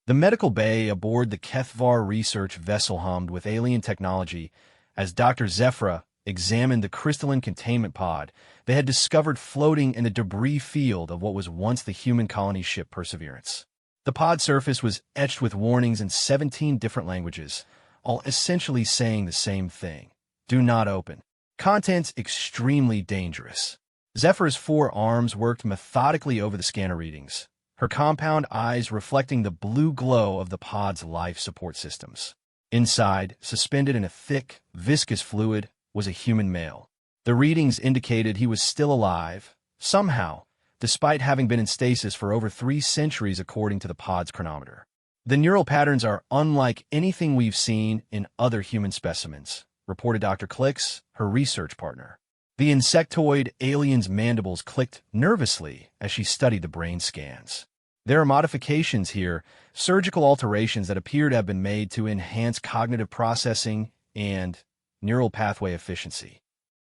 The medical bay aboard the Kethvar research vessel hummed with alien technology as Dr. Zephyra examined the crystalline containment pod they had discovered floating in the debris field of what was once the human colony ship Perseverance. The pod surface was etched with warnings in 17 different languages, all essentially saying the same thing. Do not open. Contents extremely dangerous. Zephyra's four arms worked methodically over the scanner readings, her compound eyes reflecting the blue glow of the pod's life support systems. Inside, suspended in a thick, viscous fluid, was a human male. The readings indicated he was still alive, somehow, despite having been in stasis for over 3 centuries according to the pod's chronometer. The neural patterns are unlike anything we've seen in other human specimens, reported Dr. Klix, her research partner. The insectoid alien's mandibles clicked nervously as she studied the brain scans. There are modifications here, surgical alterations that appear to have been made to enhance cognitive processing and neural pathway efficiency.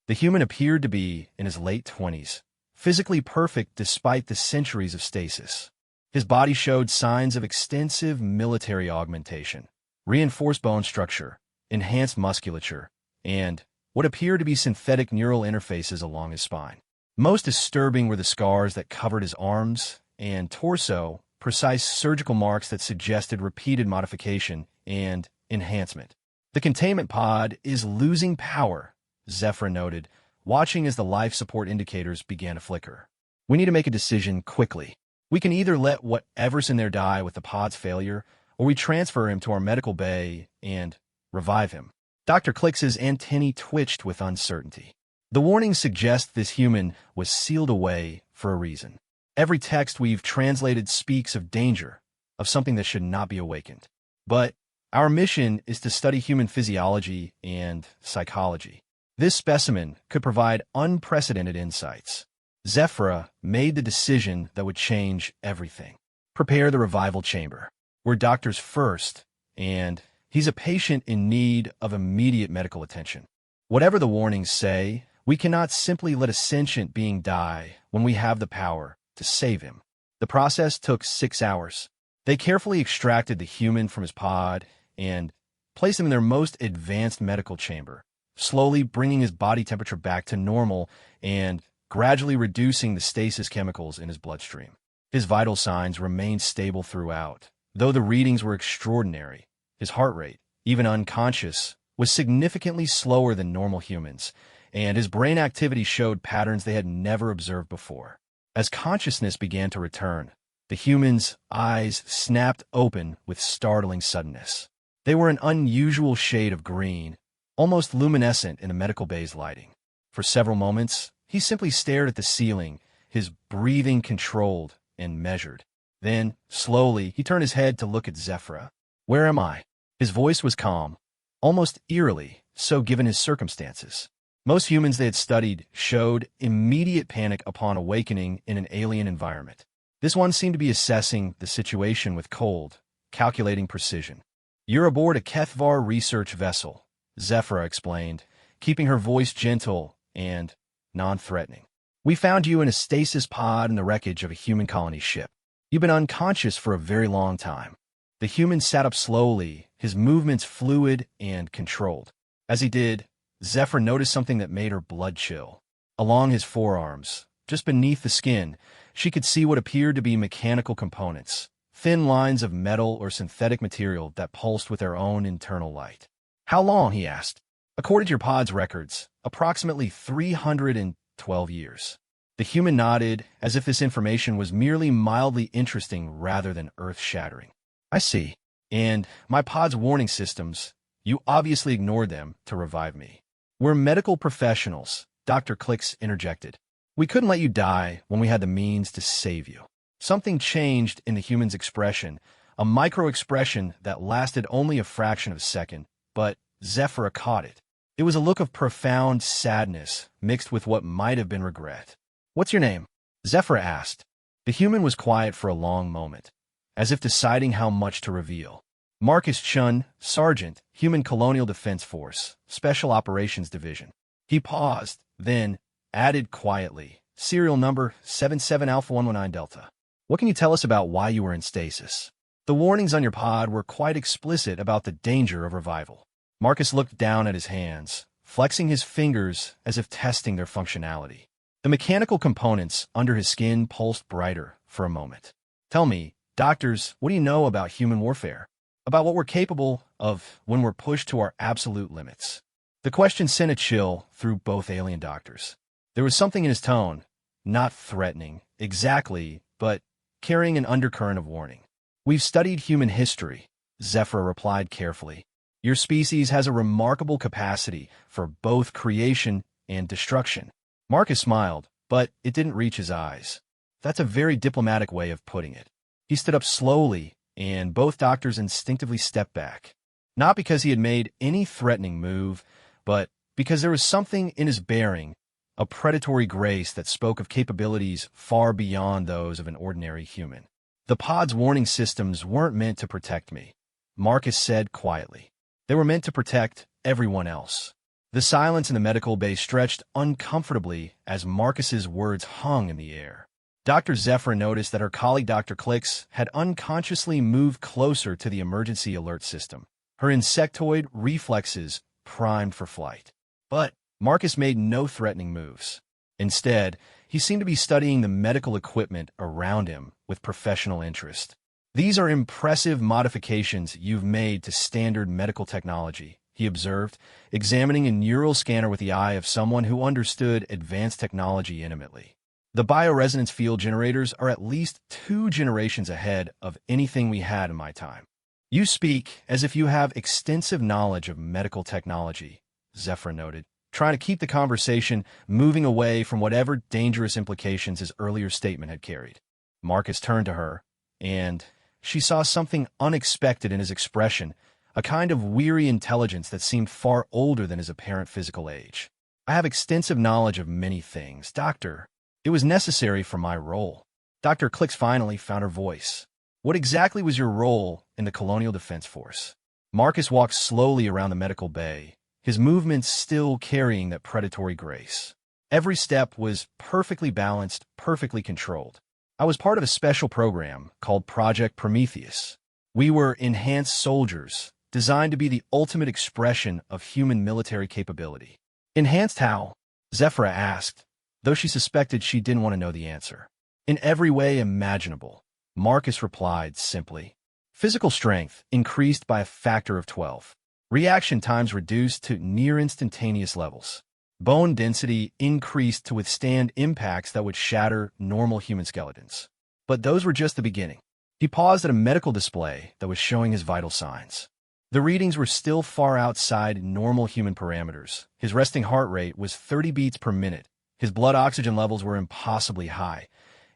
The human appeared to be in his late 20s, physically perfect despite the centuries of stasis. His body showed signs of extensive military augmentation, reinforced bone structure, enhanced musculature, and what appeared to be synthetic neural interfaces along his spine. Most disturbing were the scars that covered his arms and torso, precise surgical marks that suggested repeated modification and enhancement. The containment pod is losing power, Zephyra noted, watching as the life support indicators began to flicker. We need to make a decision quickly. We can either let whatever's in there die with the pod's failure, or we transfer him to our medical bay and revive him. Dr. Klix's antennae twitched with uncertainty. The warnings suggest this human was sealed away for a reason. Every text we've translated speaks of danger, of something that should not be awakened. But our mission is to study human physiology and psychology. This specimen could provide unprecedented insights. Zephyra made the decision that would change everything. Prepare the revival chamber. We're doctors first, and he's a patient in need of immediate medical attention. Whatever the warnings say, we cannot simply let a sentient being die when we have the power to save him. The process took 6 hours. They carefully extracted the human from his pod and placed him in their most advanced medical chamber, slowly bringing his body temperature back to normal and gradually reducing the stasis chemicals in his bloodstream. His vital signs remained stable throughout, though the readings were extraordinary. His heart rate, even unconscious, was significantly slower than normal humans, and his brain activity showed patterns they had never observed before. As consciousness began to return, the human's eyes snapped open with startling suddenness. They were an unusual shade of green, almost luminescent in the medical bay's lighting. For several moments, he simply stared at the ceiling, his breathing controlled and measured. Then, slowly, he turned his head to look at Zephyra. "Where am I?" His voice was calm, almost eerily, so given his circumstances. Most humans they had studied showed immediate panic upon awakening in an alien environment. This one seemed to be assessing the situation with cold, calculating precision. "You're aboard a Kethvar research vessel," Zephyra explained, keeping her voice gentle and non-threatening. "We found you in a stasis pod in the wreckage of a human colony ship. You've been unconscious for a very long time." The human sat up slowly, his movements fluid and controlled. As he did, Zephyr noticed something that made her blood chill. Along his forearms, just beneath the skin, she could see what appeared to be mechanical components, thin lines of metal or synthetic material that pulsed with their own internal light. "How long?" he asked. "According to your pod's records, approximately 312 years. The human nodded, as if this information was merely mildly interesting rather than earth-shattering. "I see. And my pod's warning systems, you obviously ignored them to revive me." "We're medical professionals," Dr. Klix interjected. "We couldn't let you die when we had the means to save you." Something changed in the human's expression, a micro-expression that lasted only a fraction of a second, but Zephyra caught it. It was a look of profound sadness mixed with what might have been regret. "What's your name?" Zephyra asked. The human was quiet for a long moment, as if deciding how much to reveal. "Marcus Chun, Sergeant, Human Colonial Defense Force, Special Operations Division." He paused, then added quietly, "Serial number 77 Alpha 119 Delta. What can you tell us about why you were in stasis?" The warnings on your pod were quite explicit about the danger of revival. Marcus looked down at his hands, flexing his fingers as if testing their functionality. The mechanical components under his skin pulsed brighter for a moment. Tell me, doctors, what do you know about human warfare? About what we're capable of when we're pushed to our absolute limits? The question sent a chill through both alien doctors. There was something in his tone, not threatening, exactly, but carrying an undercurrent of warning. We've studied human history, Zephyr replied carefully. Your species has a remarkable capacity for both creation and destruction. Marcus smiled, but it didn't reach his eyes. That's a very diplomatic way of putting it. He stood up slowly, and both doctors instinctively stepped back. Not because he had made any threatening move, but because there was something in his bearing, a predatory grace that spoke of capabilities far beyond those of an ordinary human. The pod's warning systems weren't meant to protect me, Marcus said quietly. They were meant to protect everyone else. The silence in the medical bay stretched uncomfortably as Marcus's words hung in the air. Dr. Zephyr noticed that her colleague Dr. Klix had unconsciously moved closer to the emergency alert system, her insectoid reflexes primed for flight. But Marcus made no threatening moves. Instead, he seemed to be studying the medical equipment around him with professional interest. These are impressive modifications you've made to standard medical technology, he observed, examining a neural scanner with the eye of someone who understood advanced technology intimately. The bioresonance field generators are at least 2 generations ahead of anything we had in my time. You speak as if you have extensive knowledge of medical technology, Zephyr noted, trying to keep the conversation moving away from whatever dangerous implications his earlier statement had carried. Marcus turned to her, and she saw something unexpected in his expression, a kind of weary intelligence that seemed far older than his apparent physical age. I have extensive knowledge of many things, Doctor. It was necessary for my role. Dr. Klix finally found her voice. What exactly was your role in the Colonial Defense Force? Marcus walked slowly around the medical bay, his movements still carrying that predatory grace. Every step was perfectly balanced, perfectly controlled. I was part of a special program called Project Prometheus. We were enhanced soldiers, designed to be the ultimate expression of human military capability. Enhanced how? Zephyr asked, though she suspected she didn't want to know the answer. In every way imaginable, Marcus replied simply. Physical strength increased by a factor of 12. Reaction times reduced to near-instantaneous levels. Bone density increased to withstand impacts that would shatter normal human skeletons. But those were just the beginning. He paused at a medical display that was showing his vital signs. The readings were still far outside normal human parameters. His resting heart rate was 30 beats per minute. His blood oxygen levels were impossibly high,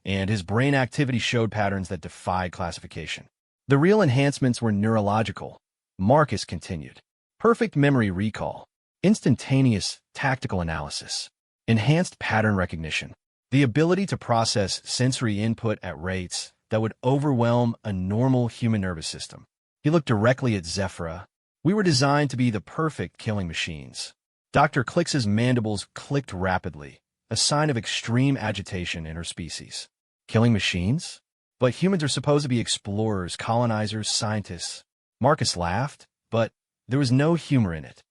and his brain activity showed patterns that defied classification. The real enhancements were neurological, Marcus continued. Perfect memory recall, instantaneous tactical analysis, enhanced pattern recognition, the ability to process sensory input at rates that would overwhelm a normal human nervous system. He looked directly at Zephyr. We were designed to be the perfect killing machines. Dr. Klix's mandibles clicked rapidly, a sign of extreme agitation in her species. Killing machines? But humans are supposed to be explorers, colonizers, scientists. Marcus laughed, but there was no humor in it.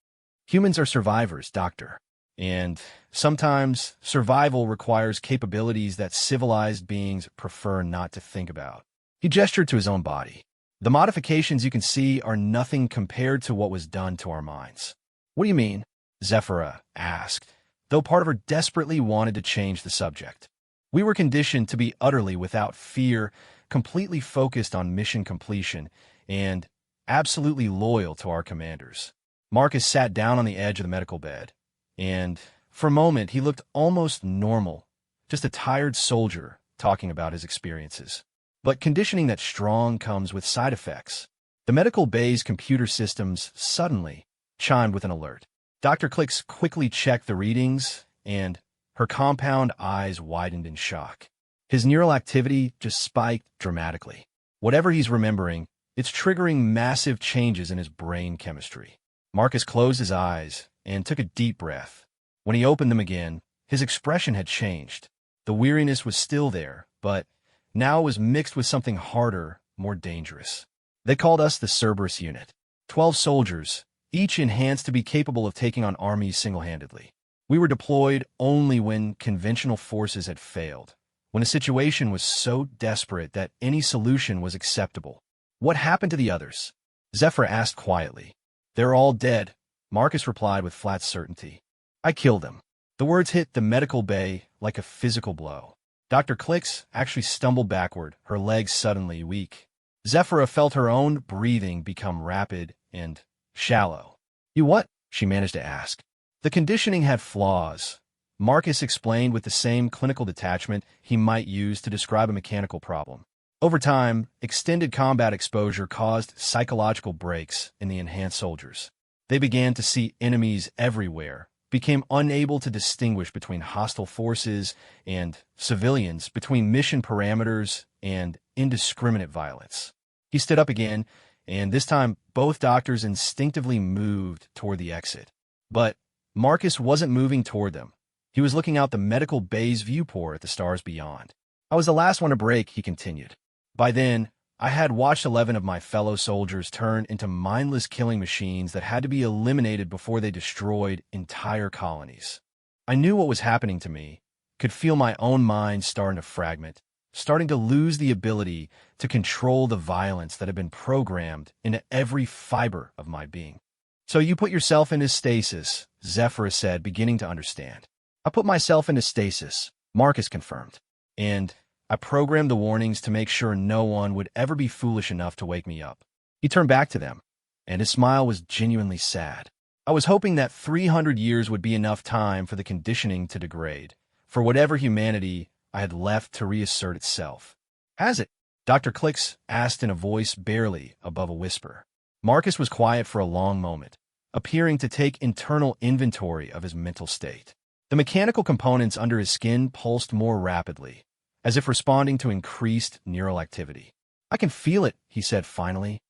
Humans are survivors, Doctor. And sometimes survival requires capabilities that civilized beings prefer not to think about. He gestured to his own body. The modifications you can see are nothing compared to what was done to our minds. What do you mean? Zephyr asked, though part of her desperately wanted to change the subject. We were conditioned to be utterly without fear, completely focused on mission completion, and absolutely loyal to our commanders. Marcus sat down on the edge of the medical bed, and for a moment he looked almost normal, just a tired soldier talking about his experiences. But conditioning that strong comes with side effects. The medical bay's computer systems suddenly chimed with an alert. Dr. Klix quickly checked the readings, and her compound eyes widened in shock. His neural activity just spiked dramatically. Whatever he's remembering, it's triggering massive changes in his brain chemistry. Marcus closed his eyes and took a deep breath. When he opened them again, his expression had changed. The weariness was still there, but now it was mixed with something harder, more dangerous. They called us the Cerberus Unit. 12 soldiers, each enhanced to be capable of taking on armies single-handedly. We were deployed only when conventional forces had failed, when a situation was so desperate that any solution was acceptable. What happened to the others? Zephyr asked quietly. They're all dead, Marcus replied with flat certainty. I killed them. The words hit the medical bay like a physical blow. Dr. Clicks actually stumbled backward, her legs suddenly weak. Zephyra felt her own breathing become rapid and shallow. You what? She managed to ask. The conditioning had flaws, Marcus explained with the same clinical detachment he might use to describe a mechanical problem. Over time, extended combat exposure caused psychological breaks in the enhanced soldiers. They began to see enemies everywhere, became unable to distinguish between hostile forces and civilians, between mission parameters and indiscriminate violence. He stood up again, and this time both doctors instinctively moved toward the exit. But Marcus wasn't moving toward them. He was looking out the medical bay's viewport at the stars beyond. I was the last one to break, he continued. By then, I had watched 11 of my fellow soldiers turn into mindless killing machines that had to be eliminated before they destroyed entire colonies. I knew what was happening to me, could feel my own mind starting to fragment, starting to lose the ability to control the violence that had been programmed into every fiber of my being. So you put yourself into stasis, Zephyr said, beginning to understand. I put myself into stasis, Marcus confirmed. And I programmed the warnings to make sure no one would ever be foolish enough to wake me up. He turned back to them, and his smile was genuinely sad. I was hoping that 300 years would be enough time for the conditioning to degrade, for whatever humanity I had left to reassert itself. Has it? Dr. Clicks asked in a voice barely above a whisper. Marcus was quiet for a long moment, appearing to take internal inventory of his mental state. The mechanical components under his skin pulsed more rapidly, as if responding to increased neural activity. I can feel it, he said finally,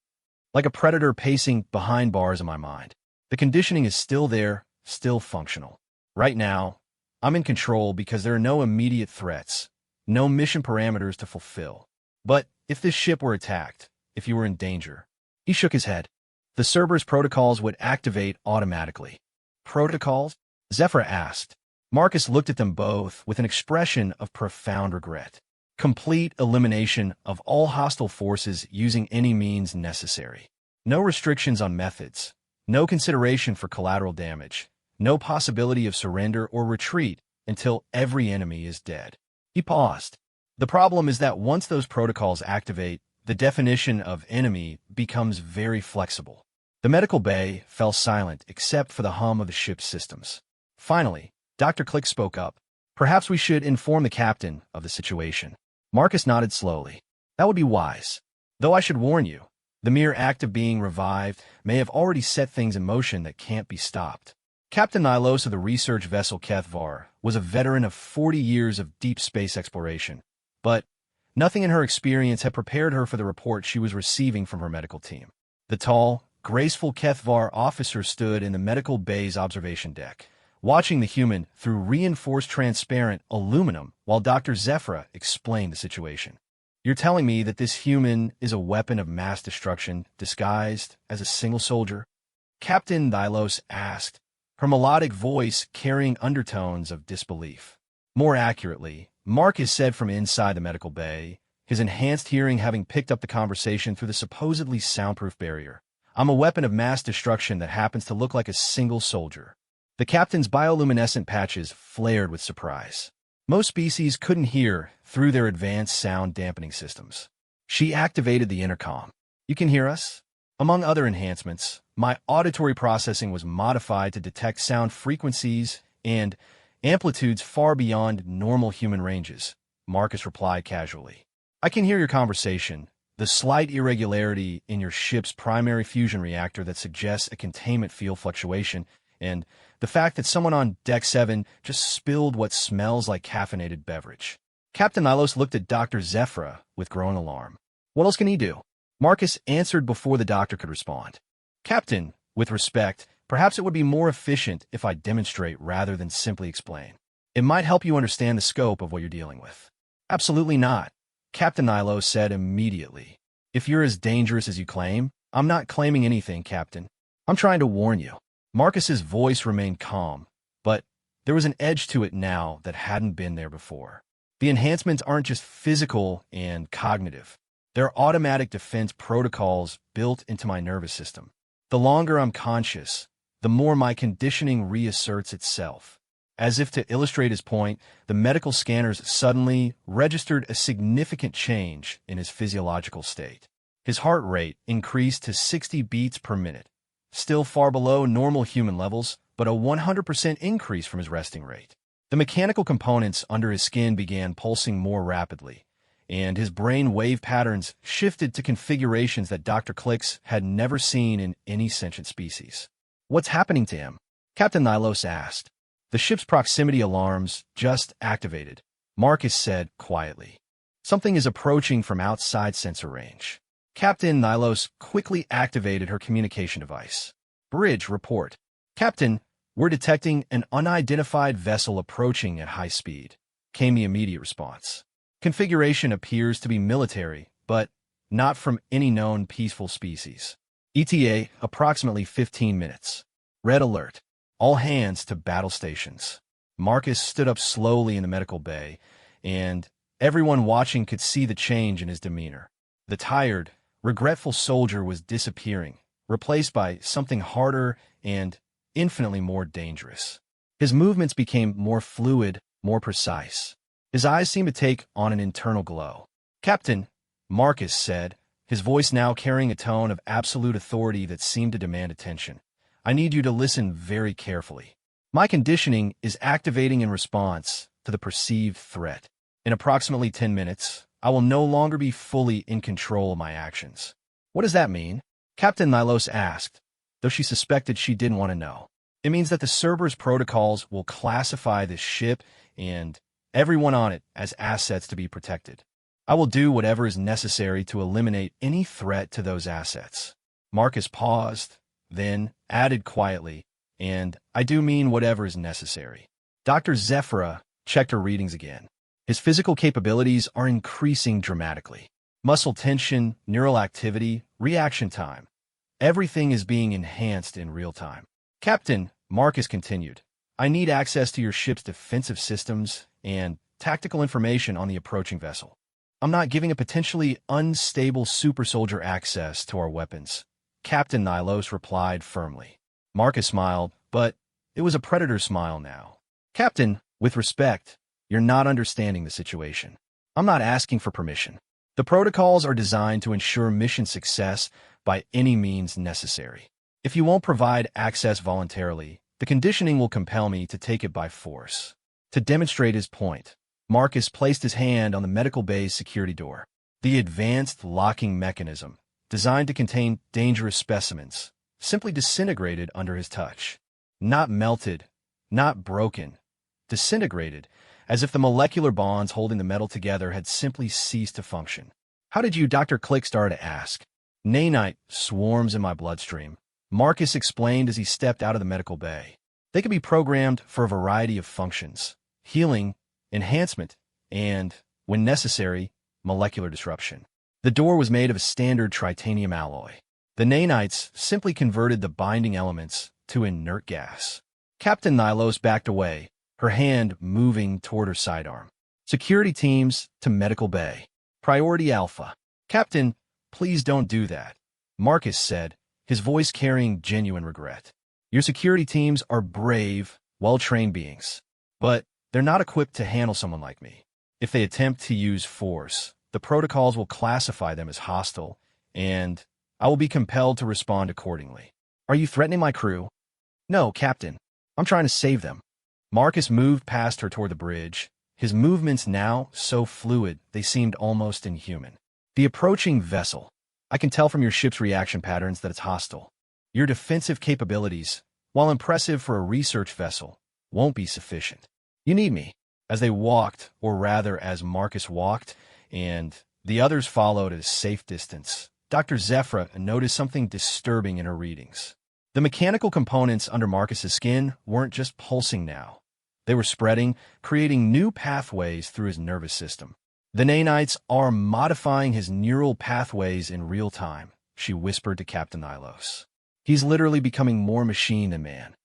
like a predator pacing behind bars in my mind. The conditioning is still there, still functional. Right now, I'm in control because there are no immediate threats, no mission parameters to fulfill. But if this ship were attacked, if you were in danger, he shook his head. The Cerberus protocols would activate automatically. Protocols? Zephyr asked. Marcus looked at them both with an expression of profound regret. Complete elimination of all hostile forces using any means necessary. No restrictions on methods. No consideration for collateral damage. No possibility of surrender or retreat until every enemy is dead. He paused. The problem is that once those protocols activate, the definition of enemy becomes very flexible. The medical bay fell silent except for the hum of the ship's systems. Finally, Dr. Click spoke up. Perhaps we should inform the captain of the situation. Marcus nodded slowly. That would be wise. Though I should warn you, the mere act of being revived may have already set things in motion that can't be stopped. Captain Nilos of the research vessel Kethvar was a veteran of 40 years of deep space exploration, but nothing in her experience had prepared her for the report she was receiving from her medical team. The tall, graceful Kethvar officer stood in the medical bay's observation deck, watching the human through reinforced transparent aluminum while Dr. Zephyra explained the situation. You're telling me that this human is a weapon of mass destruction disguised as a single soldier? Captain Nilos asked, her melodic voice carrying undertones of disbelief. More accurately, Marcus said from inside the medical bay, his enhanced hearing having picked up the conversation through the supposedly soundproof barrier. I'm a weapon of mass destruction that happens to look like a single soldier. The captain's bioluminescent patches flared with surprise. Most species couldn't hear through their advanced sound dampening systems. She activated the intercom. You can hear us? Among other enhancements, my auditory processing was modified to detect sound frequencies and amplitudes far beyond normal human ranges, Marcus replied casually. I can hear your conversation, the slight irregularity in your ship's primary fusion reactor that suggests a containment field fluctuation, and the fact that someone on Deck 7 just spilled what smells like caffeinated beverage. Captain Nilos looked at Dr. Zephyra with growing alarm. What else can he do? Marcus answered before the doctor could respond. Captain, with respect, perhaps it would be more efficient if I demonstrate rather than simply explain. It might help you understand the scope of what you're dealing with. Absolutely not, Captain Nilos said immediately. If you're as dangerous as you claim, I'm not claiming anything, Captain. I'm trying to warn you. Marcus's voice remained calm, but there was an edge to it now that hadn't been there before. The enhancements aren't just physical and cognitive. They're automatic defense protocols built into my nervous system. The longer I'm conscious, the more my conditioning reasserts itself. As if to illustrate his point, the medical scanners suddenly registered a significant change in his physiological state. His heart rate increased to 60 beats per minute, still far below normal human levels, but a 100% increase from his resting rate. The mechanical components under his skin began pulsing more rapidly, and his brain wave patterns shifted to configurations that Dr. Klix had never seen in any sentient species. What's happening to him? Captain Nylos asked. The ship's proximity alarms just activated, Marcus said quietly. Something is approaching from outside sensor range. Captain Nylos quickly activated her communication device. Bridge report. Captain, we're detecting an unidentified vessel approaching at high speed, came the immediate response. Configuration appears to be military, but not from any known peaceful species. ETA, approximately 15 minutes. Red alert. All hands to battle stations. Marcus stood up slowly in the medical bay, and everyone watching could see the change in his demeanor. The tired, regretful soldier was disappearing, replaced by something harder and infinitely more dangerous. His movements became more fluid, more precise. His eyes seemed to take on an internal glow. Captain, Marcus said, his voice now carrying a tone of absolute authority that seemed to demand attention. I need you to listen very carefully. My conditioning is activating in response to the perceived threat. In approximately 10 minutes, I will no longer be fully in control of my actions. What does that mean? Captain Nylos asked, though she suspected she didn't want to know. It means that the Cerberus protocols will classify this ship and everyone on it as assets to be protected. I will do whatever is necessary to eliminate any threat to those assets. Marcus paused, then added quietly, and I do mean whatever is necessary. Dr. Zefra checked her readings again. His physical capabilities are increasing dramatically. Muscle tension, neural activity, reaction time. Everything is being enhanced in real time. Captain, Marcus continued, I need access to your ship's defensive systems and tactical information on the approaching vessel. I'm not giving a potentially unstable super soldier access to our weapons. Captain Nylos replied firmly. Marcus smiled, but it was a predator smile now. Captain, with respect, you're not understanding the situation. I'm not asking for permission. The protocols are designed to ensure mission success by any means necessary. If you won't provide access voluntarily, the conditioning will compel me to take it by force. To demonstrate his point, Marcus placed his hand on the medical bay's security door. The advanced locking mechanism, designed to contain dangerous specimens, simply disintegrated under his touch. Not melted, not broken, disintegrated, as if the molecular bonds holding the metal together had simply ceased to function. How did you, Dr. Click, start to ask? Nanite swarms in my bloodstream, Marcus explained as he stepped out of the medical bay. They can be programmed for a variety of functions: healing, enhancement, and, when necessary, molecular disruption. The door was made of a standard titanium alloy. The nanites simply converted the binding elements to inert gas. Captain Nylos backed away, her hand moving toward her sidearm. Security teams to medical bay. Priority Alpha. Captain, please don't do that, Marcus said, his voice carrying genuine regret. Your security teams are brave, well-trained beings, but they're not equipped to handle someone like me. If they attempt to use force, the protocols will classify them as hostile, and I will be compelled to respond accordingly. Are you threatening my crew? No, Captain. I'm trying to save them. Marcus moved past her toward the bridge, his movements now so fluid they seemed almost inhuman. The approaching vessel. I can tell from your ship's reaction patterns that it's hostile. Your defensive capabilities, while impressive for a research vessel, won't be sufficient. You need me. As they walked, or rather as Marcus walked, and the others followed at a safe distance, Dr. Zefra noticed something disturbing in her readings. The mechanical components under Marcus's skin weren't just pulsing now. They were spreading, creating new pathways through his nervous system. The nanites are modifying his neural pathways in real time, she whispered to Captain Nylos. He's literally becoming more machine than man.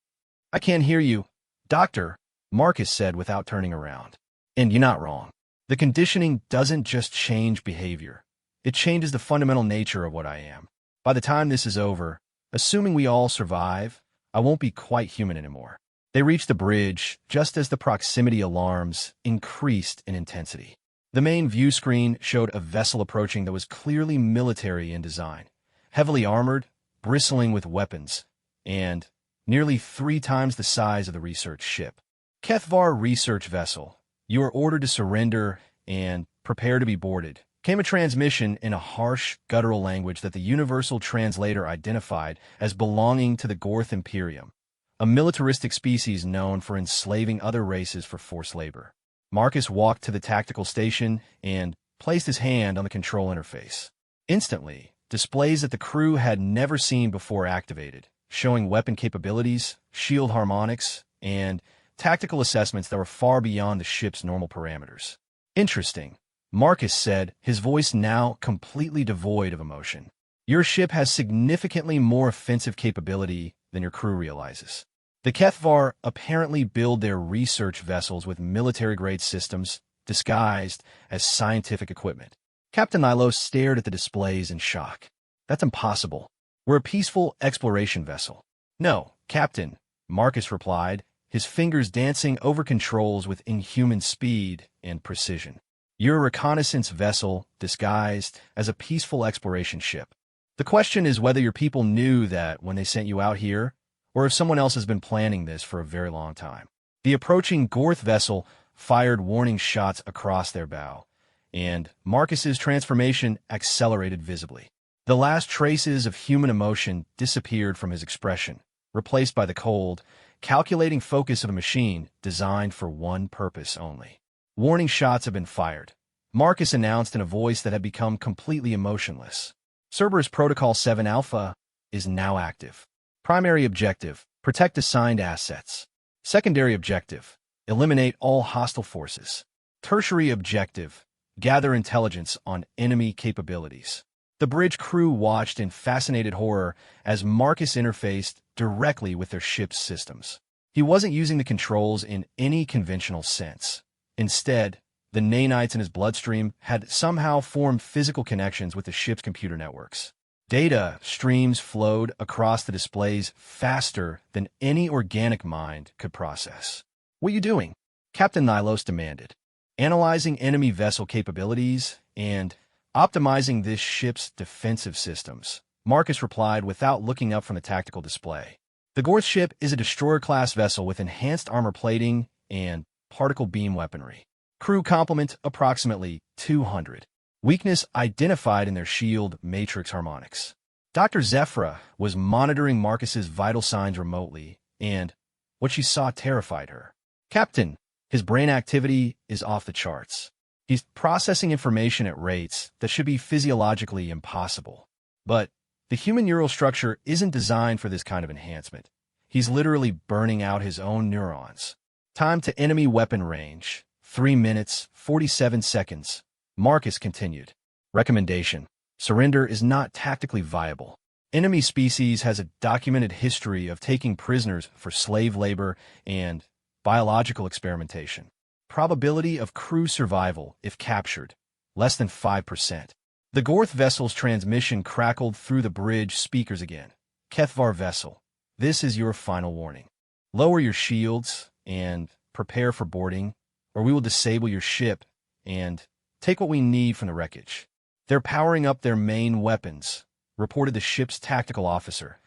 I can't hear you, Doctor, Marcus said without turning around. And you're not wrong. The conditioning doesn't just change behavior. It changes the fundamental nature of what I am. By the time this is over, assuming we all survive, I won't be quite human anymore. They reached the bridge just as the proximity alarms increased in intensity. The main view screen showed a vessel approaching that was clearly military in design, heavily armored, bristling with weapons, and nearly 3 times the size of the research ship. HFY research vessel, you are ordered to surrender and prepare to be boarded, came a transmission in a harsh, guttural language that the universal translator identified as belonging to the Gorth Imperium, a militaristic species known for enslaving other races for forced labor. Marcus walked to the tactical station and placed his hand on the control interface. Instantly, displays that the crew had never seen before activated, showing weapon capabilities, shield harmonics, and tactical assessments that were far beyond the ship's normal parameters. Interesting, Marcus said, his voice now completely devoid of emotion. Your ship has significantly more offensive capability than your crew realizes. The HFY apparently build their research vessels with military-grade systems disguised as scientific equipment. Captain Nylos stared at the displays in shock. That's impossible. We're a peaceful exploration vessel. No, Captain, Marcus replied, his fingers dancing over controls with inhuman speed and precision. You're a reconnaissance vessel disguised as a peaceful exploration ship. The question is whether your people knew that when they sent you out here, or if someone else has been planning this for a very long time. The approaching Gorth vessel fired warning shots across their bow, and Marcus's transformation accelerated visibly. The last traces of human emotion disappeared from his expression, replaced by the cold, calculating focus of a machine designed for one purpose only. Warning shots have been fired, Marcus announced in a voice that had become completely emotionless. Cerberus Protocol 7 Alpha is now active. Primary objective, protect assigned assets. Secondary objective, eliminate all hostile forces. Tertiary objective, gather intelligence on enemy capabilities. The bridge crew watched in fascinated horror as Marcus interfaced directly with their ship's systems. He wasn't using the controls in any conventional sense. Instead, the nanites in his bloodstream had somehow formed physical connections with the ship's computer networks. Data streams flowed across the displays faster than any organic mind could process. What are you doing? Captain Nylos demanded. Analyzing enemy vessel capabilities and optimizing this ship's defensive systems, Marcus replied without looking up from the tactical display. The Gorth ship is a destroyer-class vessel with enhanced armor plating and particle beam weaponry. Crew complement approximately 200. Weakness identified in their shield matrix harmonics. Dr. Zefra was monitoring Marcus's vital signs remotely, and what she saw terrified her. Captain, his brain activity is off the charts. He's processing information at rates that should be physiologically impossible. But the human neural structure isn't designed for this kind of enhancement. He's literally burning out his own neurons. Time to enemy weapon range, 3 minutes, 47 seconds. Marcus continued. Recommendation. Surrender is not tactically viable. Enemy species has a documented history of taking prisoners for slave labor and biological experimentation. Probability of crew survival, if captured, less than 5%. The Gorth vessel's transmission crackled through the bridge speakers again. HFY vessel, this is your final warning. Lower your shields and prepare for boarding, or we will disable your ship and take what we need from the wreckage. They're powering up their main weapons, reported the ship's tactical officer,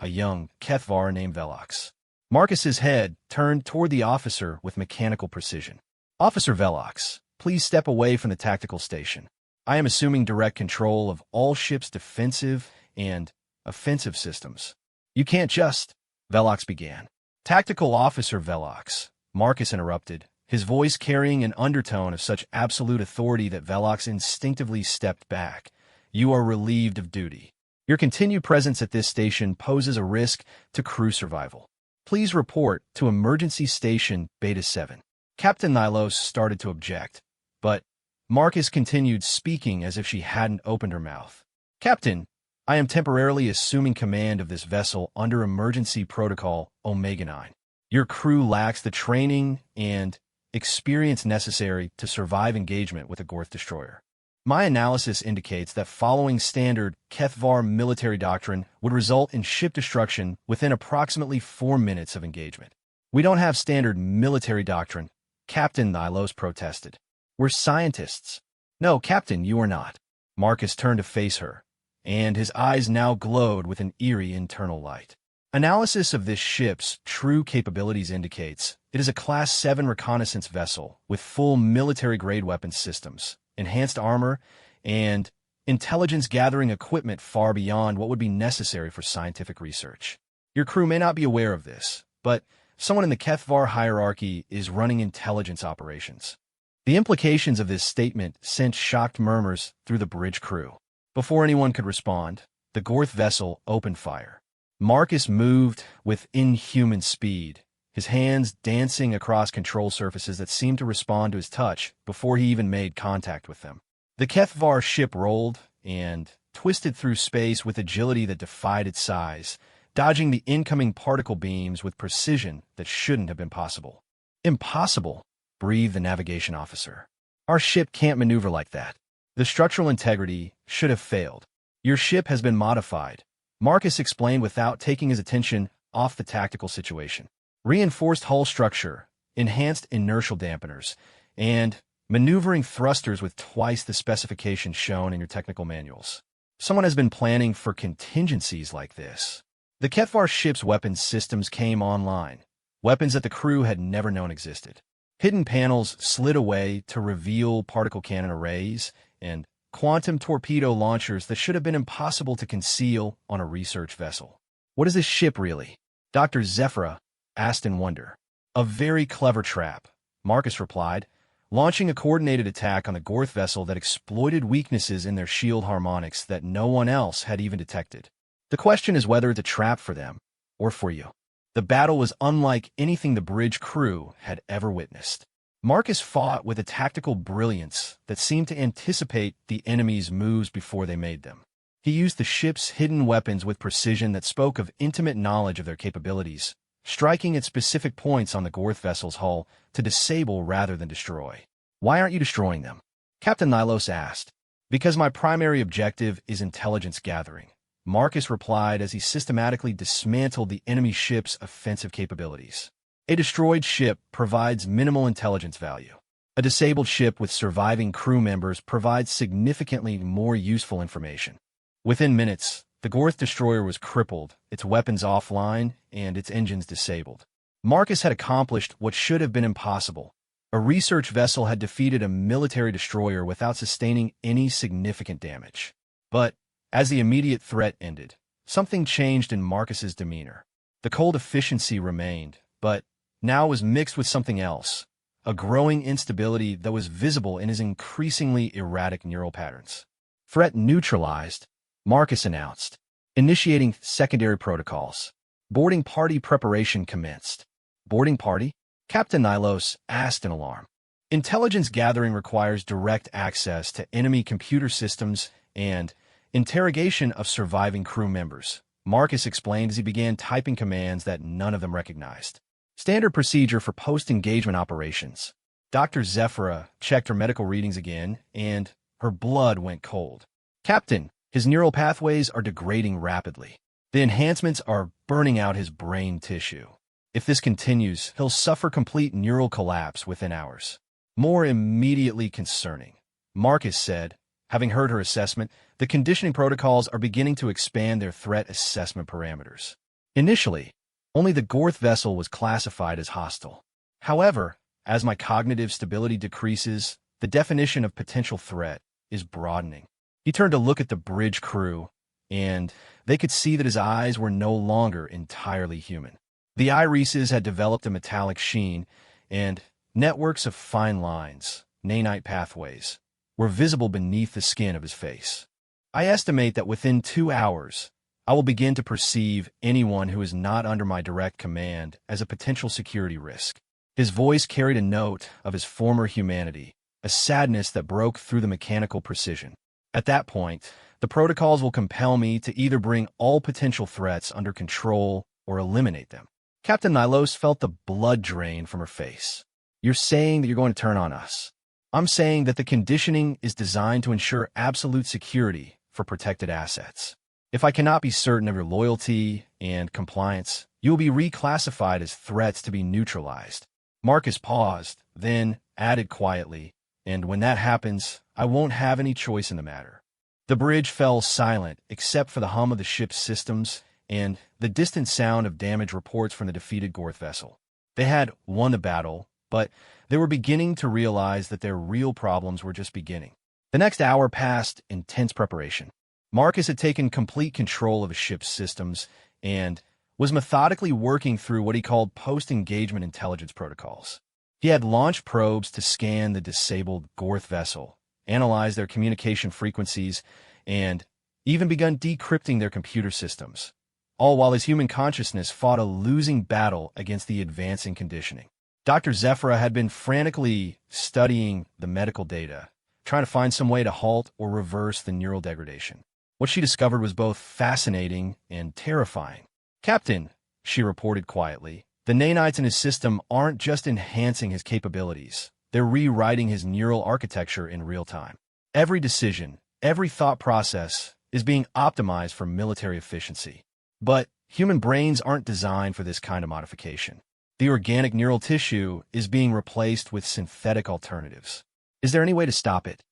a young HFY named Velox. Marcus's head turned toward the officer with mechanical precision. Officer Velox, please step away from the tactical station. I am assuming direct control of all ship's defensive and offensive systems. You can't just... Velox began. Tactical Officer Velox, Marcus interrupted, his voice carrying an undertone of such absolute authority that Velox instinctively stepped back. You are relieved of duty. Your continued presence at this station poses a risk to crew survival. Please report to Emergency Station Beta 7. Captain Nylos started to object, but Marcus continued speaking as if she hadn't opened her mouth. Captain, I am temporarily assuming command of this vessel under Emergency Protocol Omega-9. Your crew lacks the training and experience necessary to survive engagement with a Gorth destroyer. My analysis indicates that following standard Kethvar military doctrine would result in ship destruction within approximately 4 minutes of engagement. We don't have standard military doctrine, Captain Nylos protested. We're scientists. No, Captain, you are not. Marcus turned to face her, and his eyes now glowed with an eerie internal light. Analysis of this ship's true capabilities indicates it is a Class 7 reconnaissance vessel with full military-grade weapons systems, enhanced armor, and intelligence-gathering equipment far beyond what would be necessary for scientific research. Your crew may not be aware of this, but someone in the Kethvar hierarchy is running intelligence operations. The implications of this statement sent shocked murmurs through the bridge crew. Before anyone could respond, the Gorth vessel opened fire. Marcus moved with inhuman speed, his hands dancing across control surfaces that seemed to respond to his touch before he even made contact with them. The Kethvar ship rolled and twisted through space with agility that defied its size, dodging the incoming particle beams with precision that shouldn't have been possible. Impossible, breathed the navigation officer. Our ship can't maneuver like that. The structural integrity should have failed. Your ship has been modified, Marcus explained without taking his attention off the tactical situation. Reinforced hull structure, enhanced inertial dampeners, and maneuvering thrusters with twice the specifications shown in your technical manuals. Someone has been planning for contingencies like this. The Kethvar ship's weapons systems came online, weapons that the crew had never known existed. Hidden panels slid away to reveal particle cannon arrays and quantum torpedo launchers that should have been impossible to conceal on a research vessel. What is this ship really? Dr. Zephyra asked in wonder. A very clever trap, Marcus replied, launching a coordinated attack on the Gorth vessel that exploited weaknesses in their shield harmonics that no one else had even detected. The question is whether it's a trap for them or for you. The battle was unlike anything the bridge crew had ever witnessed. Marcus fought with a tactical brilliance that seemed to anticipate the enemy's moves before they made them. He used the ship's hidden weapons with precision that spoke of intimate knowledge of their capabilities, striking at specific points on the Gorth vessel's hull to disable rather than destroy. Why aren't you destroying them? Captain Nylos asked. Because my primary objective is intelligence gathering, Marcus replied as he systematically dismantled the enemy ship's offensive capabilities. A destroyed ship provides minimal intelligence value. A disabled ship with surviving crew members provides significantly more useful information. Within minutes, the Gorth destroyer was crippled, its weapons offline, and its engines disabled. Marcus had accomplished what should have been impossible. A research vessel had defeated a military destroyer without sustaining any significant damage. But as the immediate threat ended, something changed in Marcus's demeanor. The cold efficiency remained, but now was mixed with something else, a growing instability that was visible in his increasingly erratic neural patterns. Threat neutralized, Marcus announced, initiating secondary protocols. Boarding party preparation commenced. Boarding party? Captain Nylos asked in alarm. Intelligence gathering requires direct access to enemy computer systems and interrogation of surviving crew members, Marcus explained as he began typing commands that none of them recognized. Standard procedure for post-engagement operations. Dr. Zephyra checked her medical readings again, and her blood went cold. Captain, his neural pathways are degrading rapidly. The enhancements are burning out his brain tissue. If this continues, he'll suffer complete neural collapse within hours. More immediately concerning, Marcus said. Having heard her assessment, the conditioning protocols are beginning to expand their threat assessment parameters. Initially, only the Gorth vessel was classified as hostile. However, as my cognitive stability decreases, the definition of potential threat is broadening. He turned to look at the bridge crew, and they could see that his eyes were no longer entirely human. The irises had developed a metallic sheen, and networks of fine lines, nanite pathways, were visible beneath the skin of his face. I estimate that within 2 hours, I will begin to perceive anyone who is not under my direct command as a potential security risk. His voice carried a note of his former humanity, a sadness that broke through the mechanical precision. At that point, the protocols will compel me to either bring all potential threats under control or eliminate them. Captain Nylos felt the blood drain from her face. You're saying that you're going to turn on us. I'm saying that the conditioning is designed to ensure absolute security for protected assets. If I cannot be certain of your loyalty and compliance, you will be reclassified as threats to be neutralized. Marcus paused, then added quietly, and when that happens, I won't have any choice in the matter. The bridge fell silent except for the hum of the ship's systems and the distant sound of damage reports from the defeated Gorth vessel. They had won the battle, but they were beginning to realize that their real problems were just beginning. The next hour passed in tense preparation. Marcus had taken complete control of his ship's systems and was methodically working through what he called post-engagement intelligence protocols. He had launched probes to scan the disabled Gorth vessel, analyze their communication frequencies, and even begun decrypting their computer systems, all while his human consciousness fought a losing battle against the advancing conditioning. Dr. Zephyra had been frantically studying the medical data, trying to find some way to halt or reverse the neural degradation. What she discovered was both fascinating and terrifying. Captain, she reported quietly, the nanites in his system aren't just enhancing his capabilities, they're rewriting his neural architecture in real time. Every decision, every thought process is being optimized for military efficiency. But human brains aren't designed for this kind of modification. The organic neural tissue is being replaced with synthetic alternatives. Is there any way to stop it?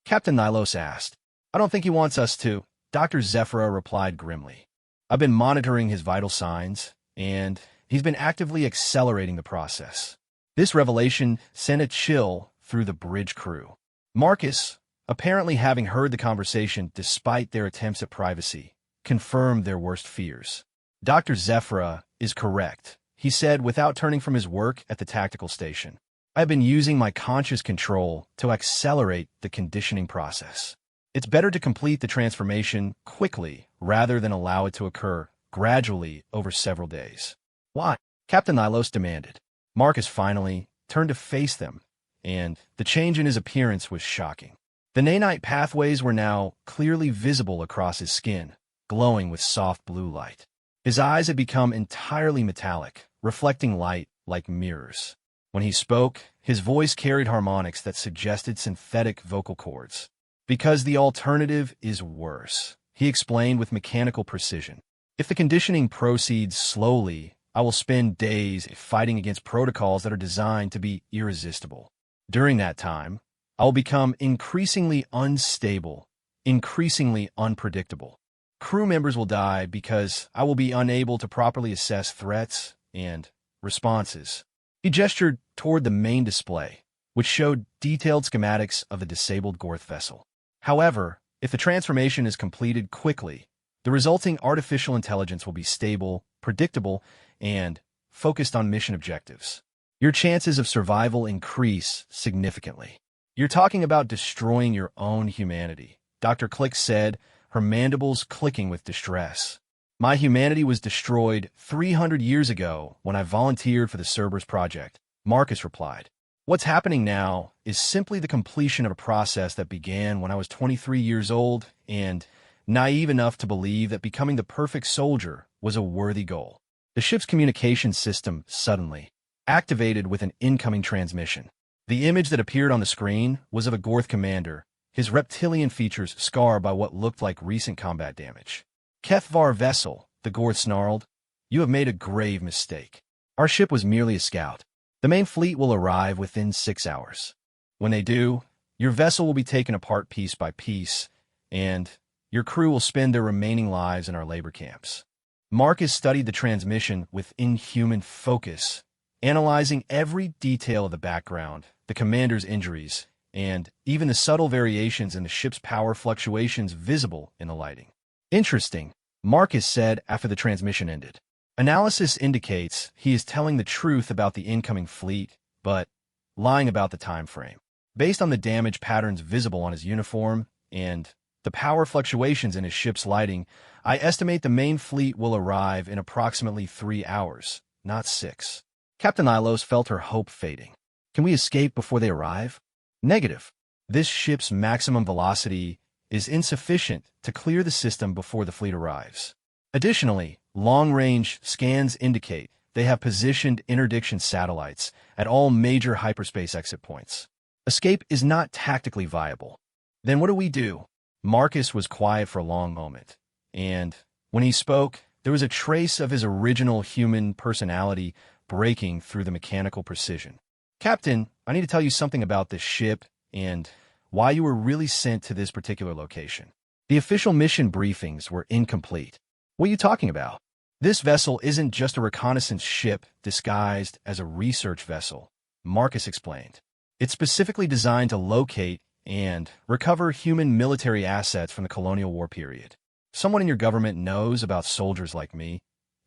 Captain Nylos asked. I don't think he wants us to, Dr. Zephyra replied grimly. I've been monitoring his vital signs, and he's been actively accelerating the process. This revelation sent a chill through the bridge crew. Marcus, apparently having heard the conversation despite their attempts at privacy, confirmed their worst fears. Dr. Zephyra is correct, he said without turning from his work at the tactical station. I've been using my conscious control to accelerate the conditioning process. It's better to complete the transformation quickly rather than allow it to occur gradually over several days. Why? Captain Nylos demanded. Marcus finally turned to face them, and the change in his appearance was shocking. The nanite pathways were now clearly visible across his skin, glowing with soft blue light. His eyes had become entirely metallic, reflecting light like mirrors. When he spoke, his voice carried harmonics that suggested synthetic vocal cords. Because the alternative is worse, he explained with mechanical precision. If the conditioning proceeds slowly, I will spend days fighting against protocols that are designed to be irresistible. During that time, I will become increasingly unstable, increasingly unpredictable. Crew members will die because I will be unable to properly assess threats and responses. He gestured toward the main display, which showed detailed schematics of the disabled Gorth vessel. However, if the transformation is completed quickly, the resulting artificial intelligence will be stable, predictable, and focused on mission objectives. Your chances of survival increase significantly. You're talking about destroying your own humanity, Dr. Click said, her mandibles clicking with distress. My humanity was destroyed 300 years ago when I volunteered for the Cerberus Project, Marcus replied. What's happening now is simply the completion of a process that began when I was 23 years old and naive enough to believe that becoming the perfect soldier was a worthy goal. The ship's communication system suddenly activated with an incoming transmission. The image that appeared on the screen was of a Gorth commander, his reptilian features scarred by what looked like recent combat damage. Kethvar vessel, the Gorth snarled, you have made a grave mistake. Our ship was merely a scout. The main fleet will arrive within 6 hours. When they do, your vessel will be taken apart piece by piece, and your crew will spend their remaining lives in our labor camps. Marcus studied the transmission with inhuman focus, analyzing every detail of the background, the commander's injuries, and even the subtle variations in the ship's power fluctuations visible in the lighting. Interesting, Marcus said after the transmission ended. Analysis indicates he is telling the truth about the incoming fleet, but lying about the time frame. Based on the damage patterns visible on his uniform and the power fluctuations in his ship's lighting, I estimate the main fleet will arrive in approximately 3 hours, not 6. Captain Nylos felt her hope fading. Can we escape before they arrive? Negative. This ship's maximum velocity is insufficient to clear the system before the fleet arrives. Additionally, long-range scans indicate they have positioned interdiction satellites at all major hyperspace exit points. Escape is not tactically viable. Then what do we do? Marcus was quiet for a long moment, and when he spoke, there was a trace of his original human personality breaking through the mechanical precision. Captain, I need to tell you something about this ship and why you were really sent to this particular location. The official mission briefings were incomplete. What are you talking about? This vessel isn't just a reconnaissance ship disguised as a research vessel, Marcus explained. It's specifically designed to locate and recover human military assets from the colonial war period. Someone in your government knows about soldiers like me,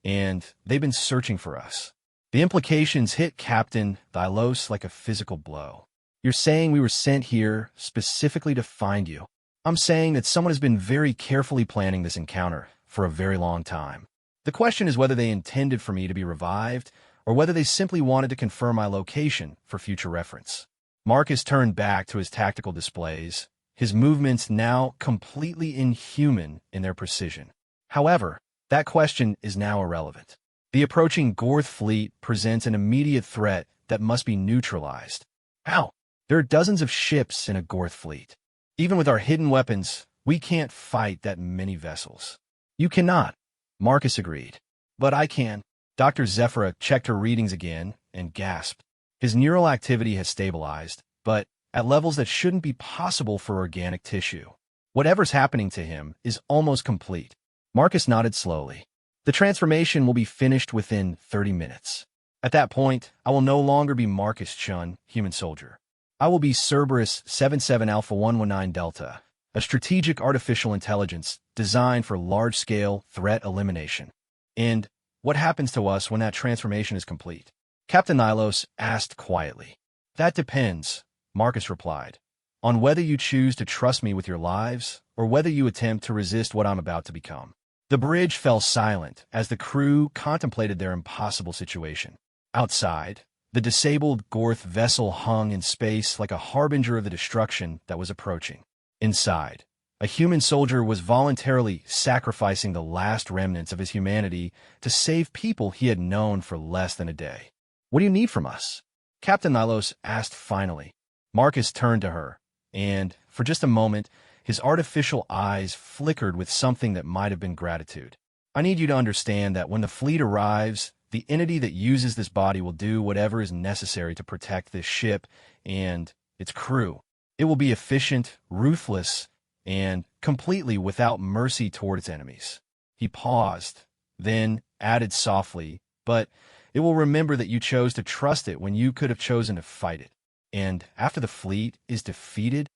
and they've been searching for us. The implications hit Captain Thylos like a physical blow. You're saying we were sent here specifically to find you. I'm saying that someone has been very carefully planning this encounter for a very long time. The question is whether they intended for me to be revived or whether they simply wanted to confirm my location for future reference. Marcus turned back to his tactical displays, his movements now completely inhuman in their precision. However, that question is now irrelevant. The approaching Gorth fleet presents an immediate threat that must be neutralized. How? There are dozens of ships in a Gorth fleet. Even with our hidden weapons, we can't fight that many vessels. You cannot, Marcus agreed. But I can. Dr. Zephyra checked her readings again and gasped. His neural activity has stabilized, but at levels that shouldn't be possible for organic tissue. Whatever's happening to him is almost complete. Marcus nodded slowly. The transformation will be finished within 30 minutes. At that point, I will no longer be Marcus Chun, human soldier. I will be Cerberus 77 Alpha 119 Delta, a strategic artificial intelligence designed for large-scale threat elimination. And what happens to us when that transformation is complete? Captain Nylos asked quietly. That depends, Marcus replied, on whether you choose to trust me with your lives or whether you attempt to resist what I'm about to become. The bridge fell silent as the crew contemplated their impossible situation. Outside, the disabled Gorth vessel hung in space like a harbinger of the destruction that was approaching. Inside, a human soldier was voluntarily sacrificing the last remnants of his humanity to save people he had known for less than a day. What do you need from us? Captain Nylos asked finally. Marcus turned to her, and, for just a moment, his artificial eyes flickered with something that might have been gratitude. I need you to understand that when the fleet arrives, the entity that uses this body will do whatever is necessary to protect this ship and its crew. It will be efficient, ruthless, and completely without mercy toward its enemies. He paused, then added softly, but it will remember that you chose to trust it when you could have chosen to fight it. And after the fleet is defeated?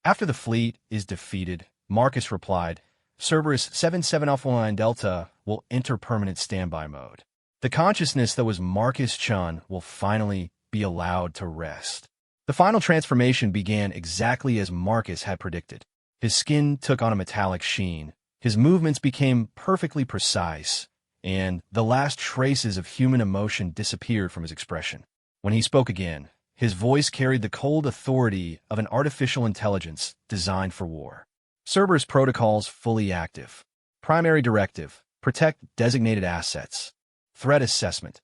After the fleet is defeated, Marcus replied, Cerberus 77 Alpha 9 Delta will enter permanent standby mode. The consciousness that was Marcus Chun will finally be allowed to rest. The final transformation began exactly as Marcus had predicted. His skin took on a metallic sheen, his movements became perfectly precise, and the last traces of human emotion disappeared from his expression. When he spoke again, his voice carried the cold authority of an artificial intelligence designed for war. Cerberus protocols fully active. Primary directive, protect designated assets. Threat assessment.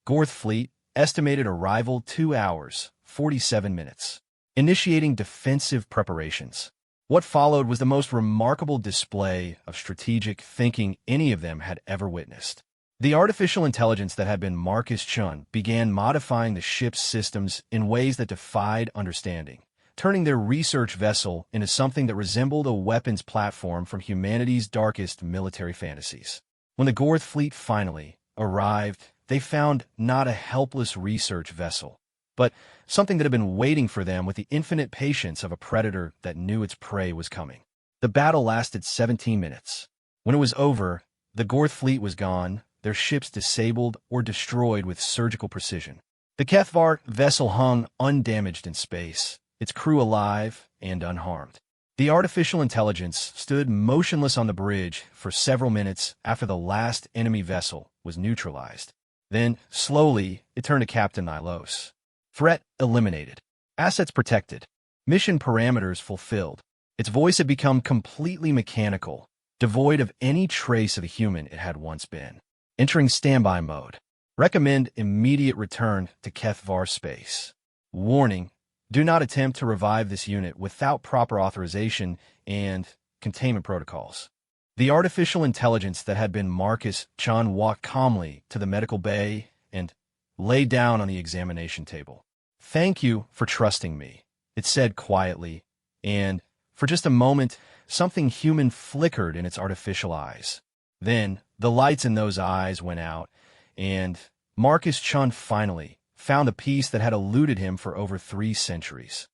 Gorth fleet, estimated arrival 2 hours, 47 minutes. Initiating defensive preparations. What followed was the most remarkable display of strategic thinking any of them had ever witnessed. The artificial intelligence that had been Marcus Chun began modifying the ship's systems in ways that defied understanding, turning their research vessel into something that resembled a weapons platform from humanity's darkest military fantasies. When the Gorth fleet finally arrived, they found not a helpless research vessel, but something that had been waiting for them with the infinite patience of a predator that knew its prey was coming. The battle lasted 17 minutes. When it was over, the Gorth fleet was gone, their ships disabled or destroyed with surgical precision. The Kethvar vessel hung undamaged in space, its crew alive and unharmed. The artificial intelligence stood motionless on the bridge for several minutes after the last enemy vessel was neutralized. Then, slowly, it turned to Captain Nylos. Threat eliminated. Assets protected. Mission parameters fulfilled. Its voice had become completely mechanical, devoid of any trace of a human it had once been. Entering standby mode. Recommend immediate return to Kethvar space. Warning: do not attempt to revive this unit without proper authorization and containment protocols. The artificial intelligence that had been Marcus Chan walked calmly to the medical bay and lay down on the examination table. "Thank you for trusting me," it said quietly, and for just a moment, something human flickered in its artificial eyes. Then, the lights in those eyes went out, and Marcus Chun finally found the peace that had eluded him for over 3 centuries.